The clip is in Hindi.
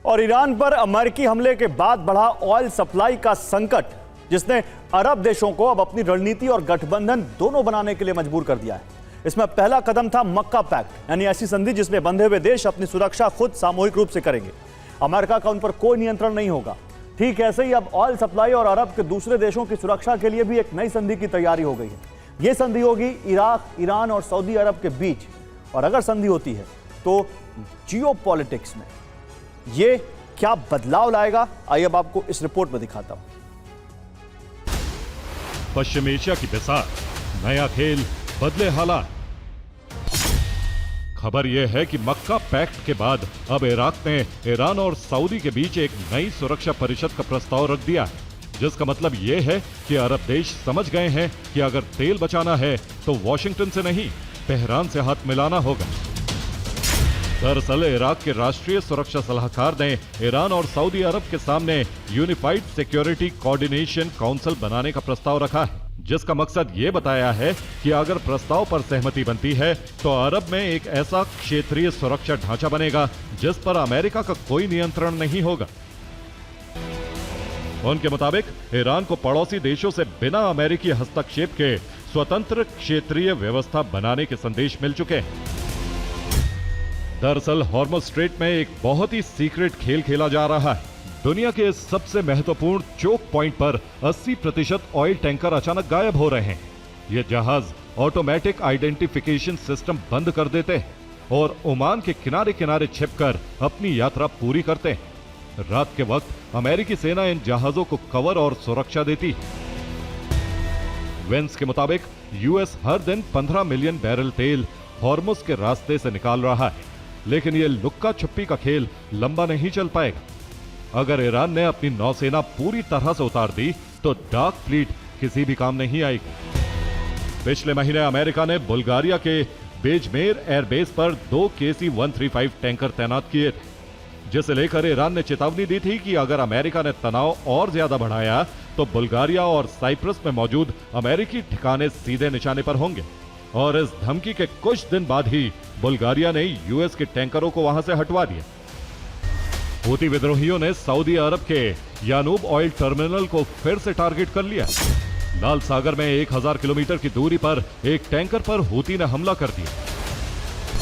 और ईरान पर अमेरिकी हमले के बाद बढ़ा ऑयल सप्लाई का संकट, जिसने अरब देशों को अब अपनी रणनीति और गठबंधन दोनों बनाने के लिए मजबूर कर दिया है। इसमें पहला कदम था मक्का पैक्ट, यानी ऐसी संधि जिसमें बंधे हुए देश अपनी सुरक्षा खुद सामूहिक रूप से करेंगे। अमेरिका का उन पर कोई नियंत्रण नहीं होगा। ठीक ऐसे ही अब ऑयल सप्लाई और अरब के दूसरे देशों की सुरक्षा के लिए भी एक नई संधि की तैयारी हो गई है। यह संधि होगी इराक, ईरान और सऊदी अरब के बीच। और अगर संधि होती है तो जियोपॉलिटिक्स में यह क्या बदलाव लाएगा, आइए अब आपको इस रिपोर्ट में दिखाता हूं। पश्चिम एशिया की बिसात, नया खेल, बदले हालात। खबर यह है कि मक्का पैक्ट के बाद अब इराक ने ईरान और सऊदी के बीच एक नई सुरक्षा परिषद का प्रस्ताव रख दिया है, जिसका मतलब यह है कि अरब देश समझ गए हैं कि अगर तेल बचाना है तो वॉशिंगटन से नहीं, तेहरान से हाथ मिलाना होगा। दरअसल इराक के राष्ट्रीय सुरक्षा सलाहकार ने ईरान और सऊदी अरब के सामने यूनिफाइड सिक्योरिटी कोऑर्डिनेशन काउंसिल बनाने का प्रस्ताव रखा है, जिसका मकसद ये बताया है कि अगर प्रस्ताव पर सहमति बनती है तो अरब में एक ऐसा क्षेत्रीय सुरक्षा ढांचा बनेगा जिस पर अमेरिका का कोई नियंत्रण नहीं होगा। उनके मुताबिक ईरान को पड़ोसी देशों से बिना अमेरिकी हस्तक्षेप के स्वतंत्र क्षेत्रीय व्यवस्था बनाने के संदेश मिल चुके हैं। दरअसल हॉर्मुज़ स्ट्रेट में एक बहुत ही सीक्रेट खेल खेला जा रहा है। दुनिया के सबसे महत्वपूर्ण चोक पॉइंट पर 80% ऑयल टैंकर अचानक गायब हो रहे हैं। ये जहाज ऑटोमेटिक आइडेंटिफिकेशन सिस्टम बंद कर देते हैं और ओमान के किनारे किनारे छिपकर अपनी यात्रा पूरी करते हैं। रात के वक्त अमेरिकी सेना इन जहाजों को कवर और सुरक्षा देती है। वेंस के मुताबिक यूएस हर दिन 15 मिलियन बैरल तेल हॉर्मुज़ के रास्ते से निकाल रहा है, लेकिन यह लुक्का छुपी का खेल लंबा नहीं चल पाएगा। अगर ईरान ने अपनी नौसेना पूरी तरह से उतार दी तो डार्क फ्लीट किसी भी काम नहीं आएगी। पिछले महीने अमेरिका ने बुल्गारिया के बेजमेर एयरबेस पर 2 KC-135 टैंकर तैनात किए थे, जिसे लेकर ईरान ने चेतावनी दी थी कि अगर अमेरिका ने तनाव और ज्यादा बढ़ाया तो बुल्गारिया और साइप्रस में मौजूद अमेरिकी ठिकाने सीधे निशाने पर होंगे। और इस धमकी के कुछ दिन बाद ही बुल्गारिया ने यूएस के टैंकरों को वहां से हटवा दिया। हूती विद्रोहियों ने सऊदी अरब के यानूब ऑयल टर्मिनल को फिर से टारगेट कर लिया। लाल सागर में 1000 किलोमीटर की दूरी पर एक टैंकर पर हूती ने हमला कर दिया।